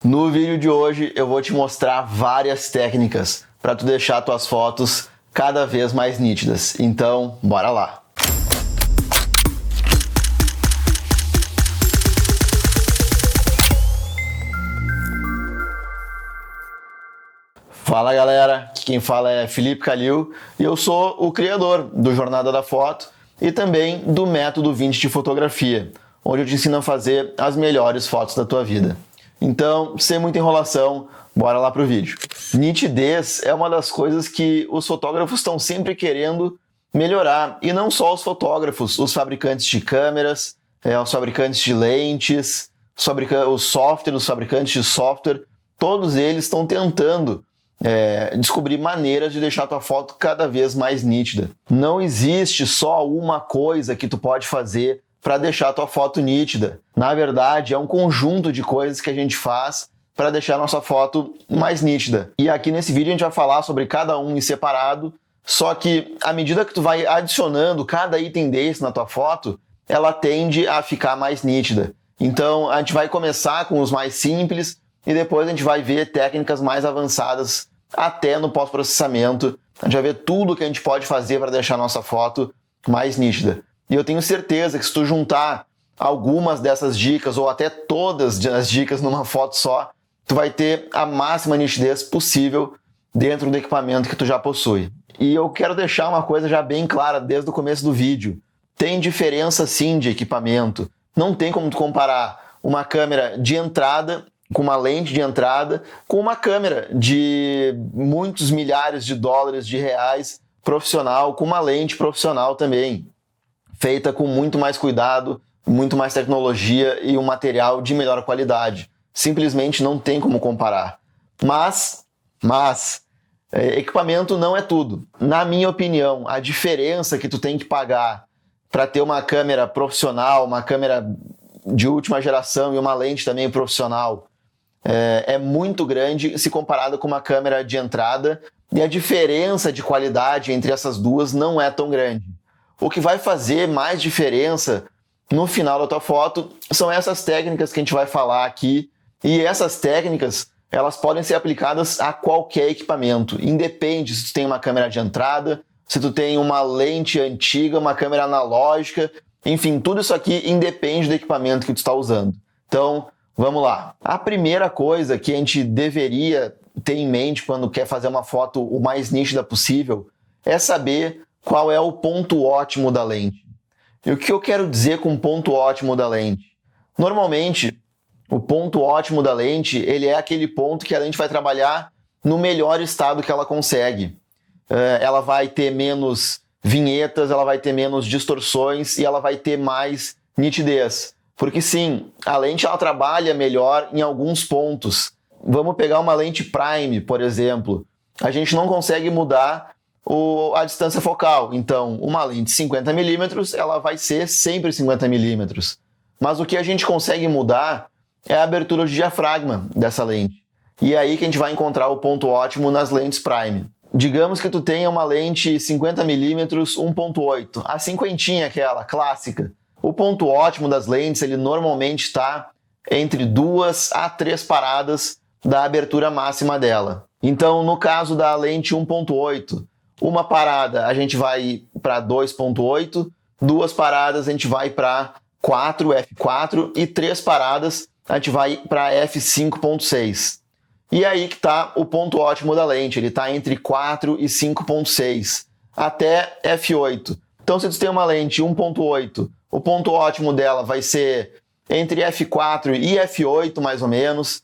No vídeo de hoje eu vou te mostrar várias técnicas para tu deixar tuas fotos cada vez mais nítidas. Então, bora lá! Fala galera, aqui quem fala é Felipe Calil e eu sou o criador do Jornada da Foto e também do método Vintage Fotografia, onde eu te ensino a fazer as melhores fotos da tua vida. Então, sem muita enrolação, bora lá pro vídeo. Nitidez é uma das coisas que os fotógrafos estão sempre querendo melhorar, e não só os fotógrafos, os fabricantes de câmeras, os fabricantes de lentes, os fabricantes de software, todos eles estão tentando descobrir maneiras de deixar a tua foto cada vez mais nítida. Não existe só uma coisa que tu pode fazer para deixar a tua foto nítida. Na verdade, é um conjunto de coisas que a gente faz para deixar a nossa foto mais nítida. E aqui nesse vídeo a gente vai falar sobre cada um em separado, só que à medida que tu vai adicionando cada item desse na tua foto, ela tende a ficar mais nítida. Então a gente vai começar com os mais simples e depois a gente vai ver técnicas mais avançadas até no pós-processamento. A gente vai ver tudo que a gente pode fazer para deixar a nossa foto mais nítida. E eu tenho certeza que se tu juntar algumas dessas dicas ou até todas as dicas numa foto só, tu vai ter a máxima nitidez possível dentro do equipamento que tu já possui. E eu quero deixar uma coisa já bem clara desde o começo do vídeo. Tem diferença sim de equipamento. Não tem como tu comparar uma câmera de entrada com uma lente de entrada com uma câmera de muitos milhares de dólares, de reais, profissional, com uma lente profissional também, feita com muito mais cuidado, muito mais tecnologia e um material de melhor qualidade. Simplesmente não tem como comparar. Mas equipamento não é tudo. Na minha opinião, a diferença que tu tem que pagar para ter uma câmera profissional, uma câmera de última geração e uma lente também profissional é muito grande se comparada com uma câmera de entrada, e a diferença de qualidade entre essas duas não é tão grande. O que vai fazer mais diferença no final da tua foto são essas técnicas que a gente vai falar aqui, e essas técnicas elas podem ser aplicadas a qualquer equipamento, independe se tu tem uma câmera de entrada, se tu tem uma lente antiga, uma câmera analógica, enfim, tudo isso aqui independe do equipamento que tu está usando. Então, vamos lá. A primeira coisa que a gente deveria ter em mente quando quer fazer uma foto o mais nítida possível é saber qual é o ponto ótimo da lente. E o que eu quero dizer com ponto ótimo da lente? Normalmente, o ponto ótimo da lente, ele é aquele ponto que a lente vai trabalhar no melhor estado que ela consegue. Ela vai ter menos vinhetas, ela vai ter menos distorções e ela vai ter mais nitidez. Porque sim, a lente ela trabalha melhor em alguns pontos. Vamos pegar uma lente prime, por exemplo. A gente não consegue mudar a distância focal. Então, uma lente 50mm, ela vai ser sempre 50mm. Mas o que a gente consegue mudar é a abertura de diafragma dessa lente. E é aí que a gente vai encontrar o ponto ótimo nas lentes prime. Digamos que tu tenha uma lente 50mm 1.8, a cinquentinha aquela, clássica. O ponto ótimo das lentes, ele normalmente está entre 2 a 3 paradas da abertura máxima dela. Então, no caso da lente 1.8, uma parada a gente vai para 2.8, 2 paradas a gente vai para 4, f4 e 3 paradas a gente vai para f5.6. E aí que está o ponto ótimo da lente, ele está entre 4 e 5.6 até f8. Então, se tu tem uma lente 1.8, o ponto ótimo dela vai ser entre f4 e f8, mais ou menos,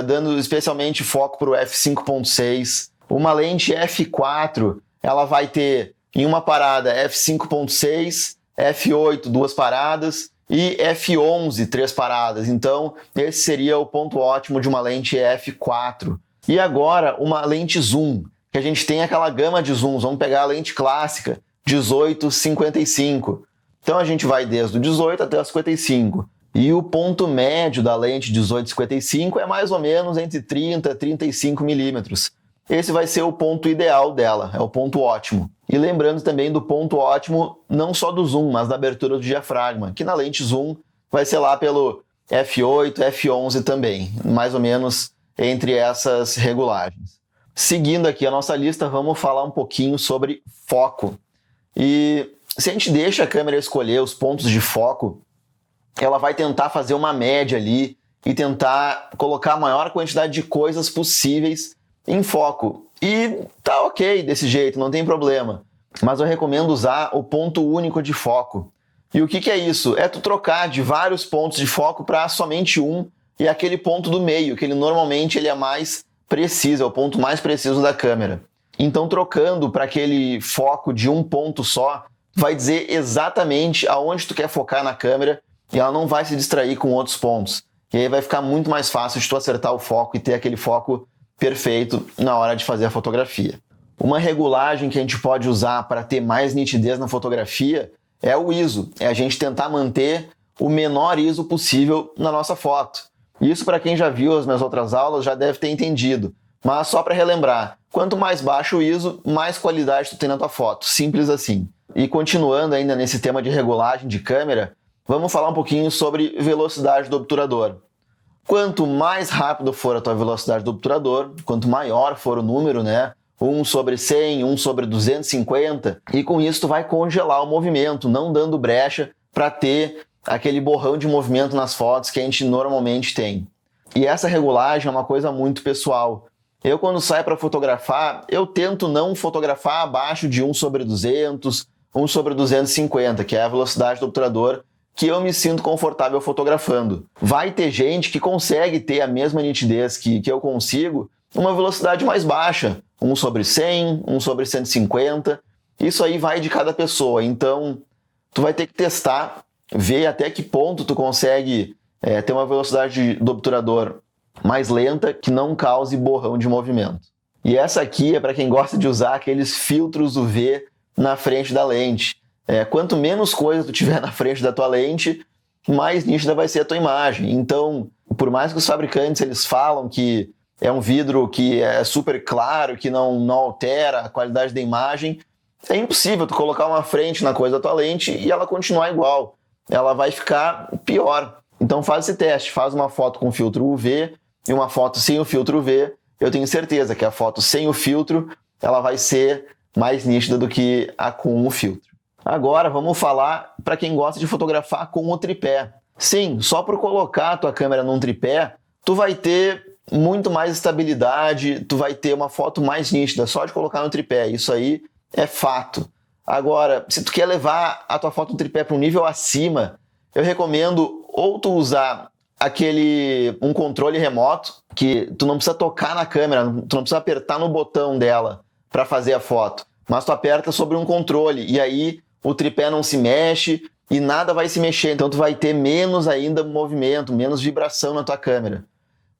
dando especialmente foco para o f5.6. Uma lente f4, ela vai ter em uma parada f5.6, f8, 2 paradas, e f11, 3 paradas. Então, esse seria o ponto ótimo de uma lente f4. E agora, uma lente zoom, que a gente tem aquela gama de zooms. Vamos pegar a lente clássica, 18, 55. Então, a gente vai desde o 18 até o 55. E o ponto médio da lente 18-55 é mais ou menos entre 30 e 35 milímetros. Esse vai ser o ponto ideal dela, é o ponto ótimo. E lembrando também do ponto ótimo, não só do zoom, mas da abertura do diafragma, que na lente zoom vai ser lá pelo f8, f11 também, mais ou menos entre essas regulagens. Seguindo aqui a nossa lista, vamos falar um pouquinho sobre foco. E se a gente deixa a câmera escolher os pontos de foco, ela vai tentar fazer uma média ali e tentar colocar a maior quantidade de coisas possíveis em foco. E tá ok desse jeito, não tem problema. Mas eu recomendo usar o ponto único de foco. E o que é isso? É tu trocar de vários pontos de foco para somente um e aquele ponto do meio, que ele normalmente ele é mais preciso, é o ponto mais preciso da câmera. Então, trocando para aquele foco de um ponto só, vai dizer exatamente aonde tu quer focar na câmera e ela não vai se distrair com outros pontos. E aí vai ficar muito mais fácil de tu acertar o foco e ter aquele foco perfeito na hora de fazer a fotografia. Uma regulagem que a gente pode usar para ter mais nitidez na fotografia é o ISO. É a gente tentar manter o menor ISO possível na nossa foto. Isso, para quem já viu as minhas outras aulas, já deve ter entendido. Mas só para relembrar, quanto mais baixo o ISO, mais qualidade tu tem na tua foto. Simples assim. E continuando ainda nesse tema de regulagem de câmera, vamos falar um pouquinho sobre velocidade do obturador. Quanto mais rápido for a tua velocidade do obturador, quanto maior for o número, né? 1/100, 1/250, e com isso tu vai congelar o movimento, não dando brecha para ter aquele borrão de movimento nas fotos que a gente normalmente tem. E essa regulagem é uma coisa muito pessoal. Eu, quando saio para fotografar, eu tento não fotografar abaixo de 1/200, 1/250, que é a velocidade do obturador que eu me sinto confortável fotografando. Vai ter gente que consegue ter a mesma nitidez que eu consigo, uma velocidade mais baixa, 1/100, 1/150. Isso aí vai de cada pessoa. Então, tu vai ter que testar, ver até que ponto tu consegue ter uma velocidade do obturador mais lenta que não cause borrão de movimento. E essa aqui é para quem gosta de usar aqueles filtros UV na frente da lente. Quanto menos coisa tu tiver na frente da tua lente, mais nítida vai ser a tua imagem. Então, por mais que os fabricantes eles falam que é um vidro que é super claro, que não altera a qualidade da imagem, é impossível tu colocar uma frente na coisa da tua lente e ela continuar igual. Ela vai ficar pior. Então faz esse teste, faz uma foto com filtro UV e uma foto sem o filtro UV. Eu tenho certeza que a foto sem o filtro ela vai ser mais nítida do que a com o filtro. Agora vamos falar para quem gosta de fotografar com o tripé. Sim, só por colocar a tua câmera num tripé, tu vai ter muito mais estabilidade, tu vai ter uma foto mais nítida só de colocar no tripé. Isso aí é fato. Agora, se tu quer levar a tua foto no tripé para um nível acima, eu recomendo ou tu usar um controle remoto, que tu não precisa tocar na câmera, tu não precisa apertar no botão dela para fazer a foto, mas tu aperta sobre um controle e aí o tripé não se mexe e nada vai se mexer, então tu vai ter menos ainda movimento, menos vibração na tua câmera.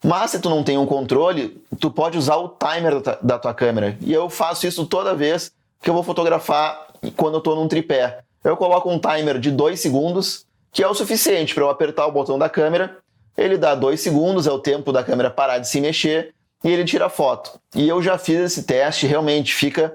Mas se tu não tem um controle, tu pode usar o timer da tua câmera. E eu faço isso toda vez que eu vou fotografar quando eu estou num tripé. Eu coloco um timer de 2 segundos, que é o suficiente para eu apertar o botão da câmera, ele dá 2 segundos, é o tempo da câmera parar de se mexer, e ele tira a foto. E eu já fiz esse teste, realmente fica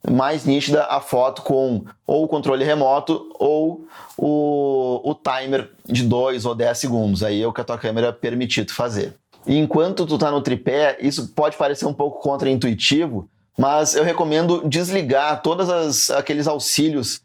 mais nítida a foto com ou o controle remoto ou o timer de 2 ou 10 segundos. Aí é o que a tua câmera permite tu fazer. E enquanto tu tá no tripé, isso pode parecer um pouco contraintuitivo, mas eu recomendo desligar todos aqueles auxílios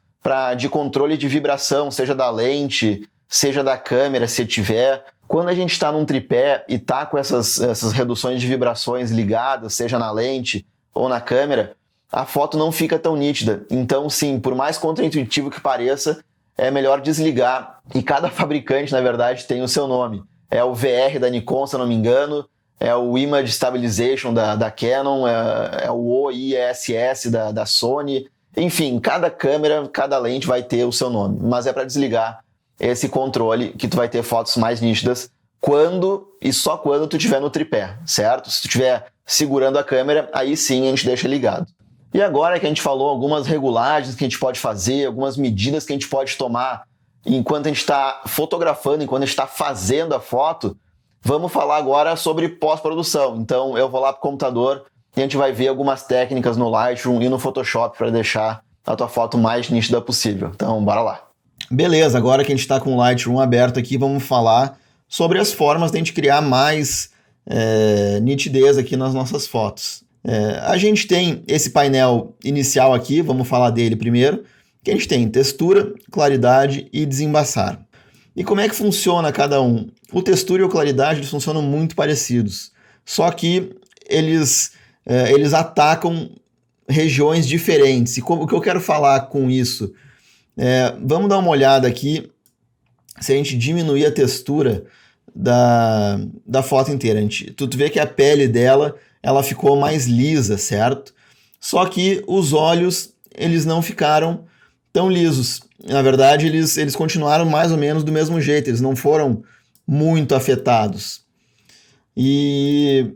de controle de vibração, seja da lente, seja da câmera, se tiver. Quando a gente está num tripé e tá com essas reduções de vibrações ligadas, seja na lente ou na câmera, a foto não fica tão nítida. Então, sim, por mais contraintuitivo que pareça, é melhor desligar. E cada fabricante, na verdade, tem o seu nome. É o VR da Nikon, se eu não me engano, é o Image Stabilization da Canon, é o OISS da Sony. Enfim, cada câmera, cada lente vai ter o seu nome. Mas é para desligar esse controle que tu vai ter fotos mais nítidas quando e só quando tu estiver no tripé, certo? Se tu estiver segurando a câmera, aí sim a gente deixa ligado. E agora que a gente falou algumas regulagens que a gente pode fazer, algumas medidas que a gente pode tomar enquanto a gente está fotografando, enquanto a gente está fazendo a foto, vamos falar agora sobre pós-produção. Então eu vou lá para o computador e a gente vai ver algumas técnicas no Lightroom e no Photoshop para deixar a tua foto mais nítida possível. Então bora lá. Beleza, agora que a gente está com o Lightroom aberto aqui, vamos falar sobre as formas de a gente criar mais nitidez aqui nas nossas fotos. A gente tem esse painel inicial aqui, vamos falar dele primeiro, que a gente tem textura, claridade e desembaçar. E como é que funciona cada um? O textura e o claridade eles funcionam muito parecidos, só que eles atacam regiões diferentes. E o que eu quero falar com isso? Vamos dar uma olhada aqui, se a gente diminuir a textura da foto inteira. Tu vê que a pele dela ela ficou mais lisa, certo? Só que os olhos eles não ficaram tão lisos. Na verdade, eles continuaram mais ou menos do mesmo jeito, eles não foram muito afetados. E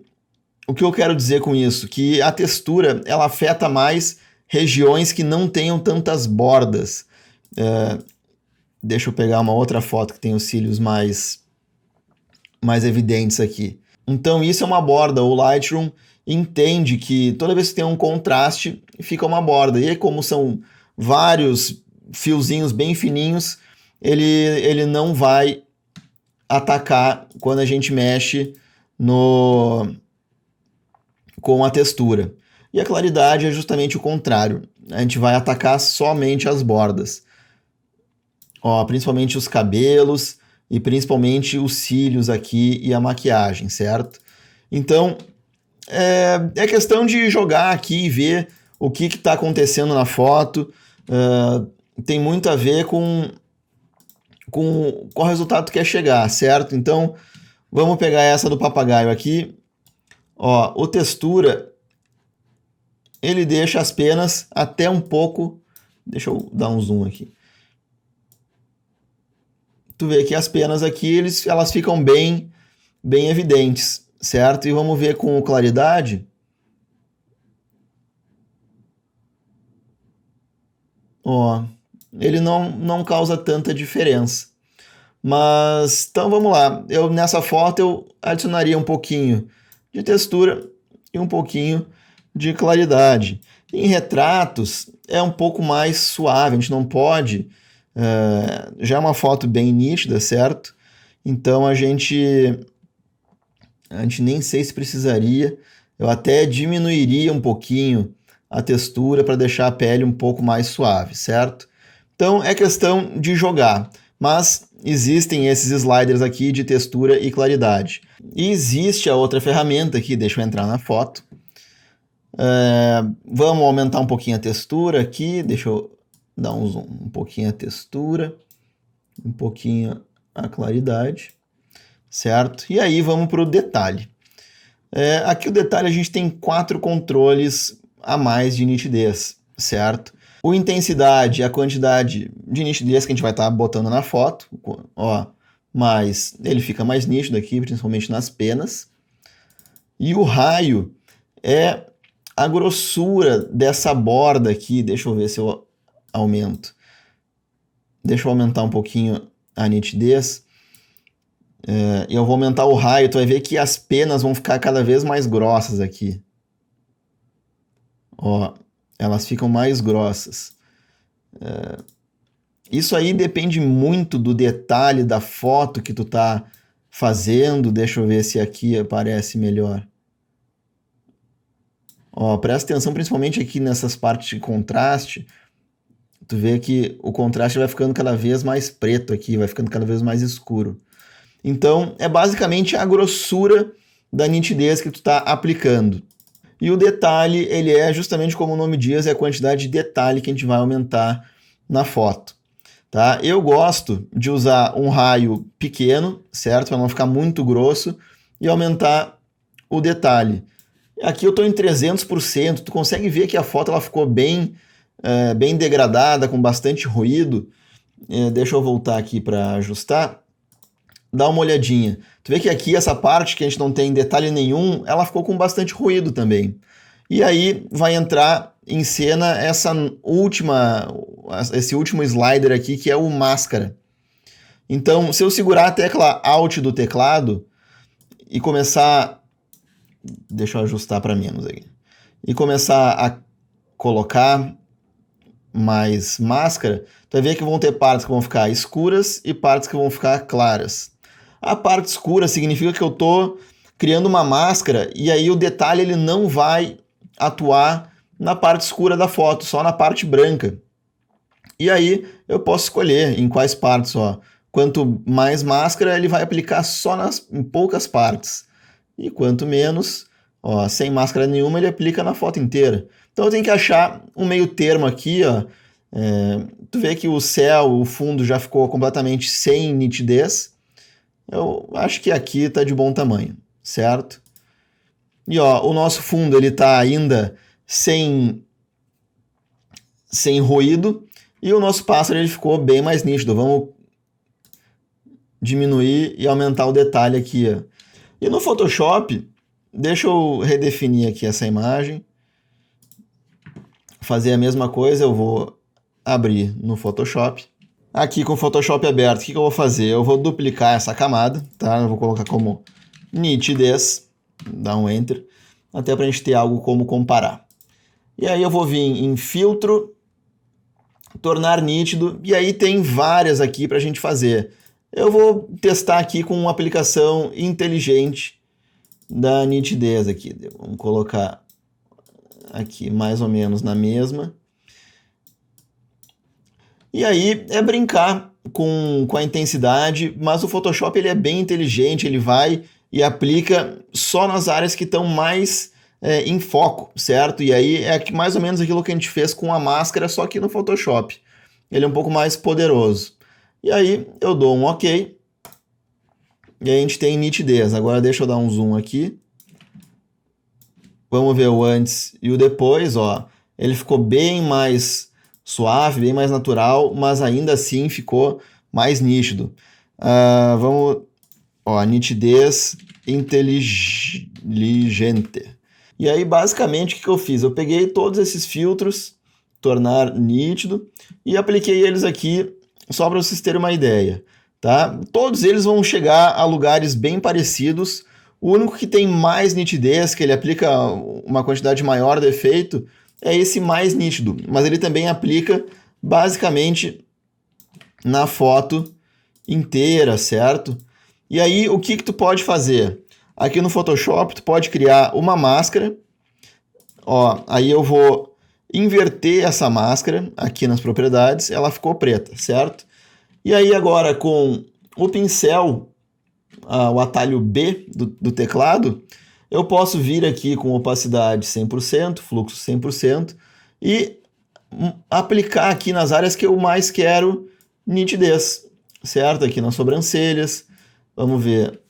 o que eu quero dizer com isso? Que a textura ela afeta mais regiões que não tenham tantas bordas. Deixa eu pegar uma outra foto que tem os cílios mais evidentes aqui. Então isso é uma borda. O Lightroom entende que toda vez que tem um contraste, fica uma borda. E aí, como são vários fiozinhos bem fininhos, ele não vai atacar quando a gente mexe com a textura. E a claridade é justamente o contrário. A gente vai atacar somente as bordas. Principalmente os cabelos e principalmente os cílios aqui e a maquiagem, certo? Então, é questão de jogar aqui e ver o que está acontecendo na foto. Tem muito a ver com qual resultado tu quer chegar, certo? Então, vamos pegar essa do papagaio aqui. O textura, ele deixa as penas até um pouco... Deixa eu dar um zoom aqui. Tu vê que as penas aqui, elas ficam bem evidentes, certo? E vamos ver com claridade. Ele não causa tanta diferença. Mas, então vamos lá. Nessa foto eu adicionaria um pouquinho de textura e um pouquinho de claridade. Em retratos é um pouco mais suave, a gente não pode... já é uma foto bem nítida, certo? Então a gente nem sei se precisaria. Eu até diminuiria um pouquinho a textura para deixar a pele um pouco mais suave, certo? Então é questão de jogar, mas existem esses sliders aqui de textura e claridade. E existe a outra ferramenta aqui, deixa eu entrar na foto. Vamos aumentar um pouquinho a textura aqui, deixa eu dar um zoom, um pouquinho a textura, um pouquinho a claridade, certo? E aí vamos para o detalhe. Aqui o detalhe a gente tem 4 controles a mais de nitidez, certo? O intensidade, a quantidade de nitidez que a gente vai estar botando na foto, mas ele fica mais nítido aqui, principalmente nas penas. E o raio é a grossura dessa borda aqui, deixa eu ver se eu aumento. Deixa eu aumentar um pouquinho a nitidez. E eu vou aumentar o raio, tu vai ver que as penas vão ficar cada vez mais grossas aqui. Elas ficam mais grossas. Isso aí depende muito do detalhe da foto que tu tá fazendo. Deixa eu ver se aqui aparece melhor. Presta atenção principalmente aqui nessas partes de contraste. Tu vê que o contraste vai ficando cada vez mais preto aqui, vai ficando cada vez mais escuro. Então, é basicamente a grossura da nitidez que tu está aplicando. E o detalhe, ele é justamente como o nome diz, é a quantidade de detalhe que a gente vai aumentar na foto. Tá? Eu gosto de usar um raio pequeno, certo? Para não ficar muito grosso, e aumentar o detalhe. Aqui eu estou em 300%, tu consegue ver que a foto ela ficou bem degradada, com bastante ruído. Deixa eu voltar aqui para ajustar. Dá uma olhadinha. Tu vê que aqui essa parte que a gente não tem detalhe nenhum, ela ficou com bastante ruído também. E aí vai entrar em cena esse último slider aqui, que é o máscara. Então, se eu segurar a tecla Alt do teclado e começar... Deixa eu ajustar para menos aqui. E começar a colocar mais máscara, tu vai ver que vão ter partes que vão ficar escuras e partes que vão ficar claras. A parte escura significa que eu estou criando uma máscara e aí o detalhe ele não vai atuar na parte escura da foto, só na parte branca. E aí eu posso escolher em quais partes, ó. Quanto mais máscara, ele vai aplicar só em poucas partes. E quanto menos, ó, sem máscara nenhuma, ele aplica na foto inteira. Então eu tenho que achar um meio termo aqui, ó. Tu vê que o céu, o fundo já ficou completamente sem nitidez. Eu acho que aqui está de bom tamanho, certo? E ó, o nosso fundo ele está ainda sem ruído e o nosso pássaro ele ficou bem mais nítido. Vamos diminuir e aumentar o detalhe aqui, ó. E no Photoshop, deixa eu redefinir aqui essa imagem. Fazer a mesma coisa, eu vou abrir no Photoshop. Aqui com o Photoshop aberto, o que eu vou fazer? Eu vou duplicar essa camada, tá? Eu vou colocar como nitidez, dar um Enter, até para a gente ter algo como comparar. E aí eu vou vir em filtro, tornar nítido, e aí tem várias aqui para a gente fazer. Eu vou testar aqui com uma aplicação inteligente da nitidez aqui. Vamos colocar aqui mais ou menos na mesma. E aí é brincar com a intensidade, mas o Photoshop ele é bem inteligente, ele vai e aplica só nas áreas que estão mais em foco, certo? E aí é mais ou menos aquilo que a gente fez com a máscara, só que no Photoshop. Ele é um pouco mais poderoso. E aí eu dou um OK. E aí a gente tem nitidez. Agora deixa eu dar um zoom aqui. Vamos ver o antes e o depois, ó. Ele ficou bem mais suave, bem mais natural, mas ainda assim ficou mais nítido. Vamos, ó, nitidez inteligente. E aí, basicamente, o que eu fiz? Eu peguei todos esses filtros, tornar nítido, e apliquei eles aqui só para vocês terem uma ideia, tá? Todos eles vão chegar a lugares bem parecidos. O único que tem mais nitidez, que ele aplica uma quantidade maior do efeito, é esse mais nítido, mas ele também aplica basicamente na foto inteira, certo? E aí, o que tu pode fazer? Aqui no Photoshop, tu pode criar uma máscara. Ó, aí eu vou inverter essa máscara aqui nas propriedades, ela ficou preta, certo? E aí agora com o pincel, o atalho B do teclado, eu posso vir aqui com opacidade 100%, fluxo 100% e aplicar aqui nas áreas que eu mais quero nitidez, certo? Aqui nas sobrancelhas, vamos ver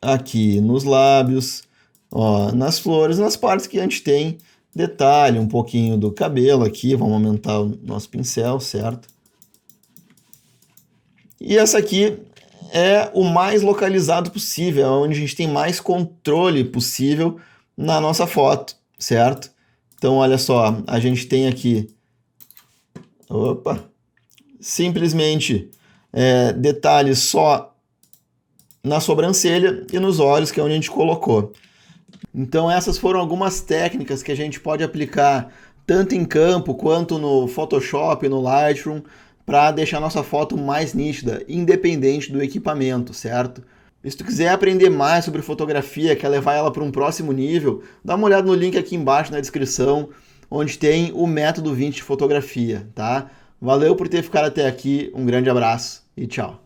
aqui nos lábios, ó, nas flores, nas partes que a gente tem detalhe, um pouquinho do cabelo aqui, vamos aumentar o nosso pincel, certo? E essa aqui é o mais localizado possível, é onde a gente tem mais controle possível na nossa foto, certo? Então, olha só, a gente tem aqui, simplesmente detalhes só na sobrancelha e nos olhos, que é onde a gente colocou. Então, essas foram algumas técnicas que a gente pode aplicar tanto em campo quanto no Photoshop, no Lightroom, para deixar nossa foto mais nítida, independente do equipamento, certo? E se tu quiser aprender mais sobre fotografia, quer levar ela para um próximo nível, dá uma olhada no link aqui embaixo na descrição, onde tem o método 20 de fotografia, tá? Valeu por ter ficado até aqui, um grande abraço e tchau!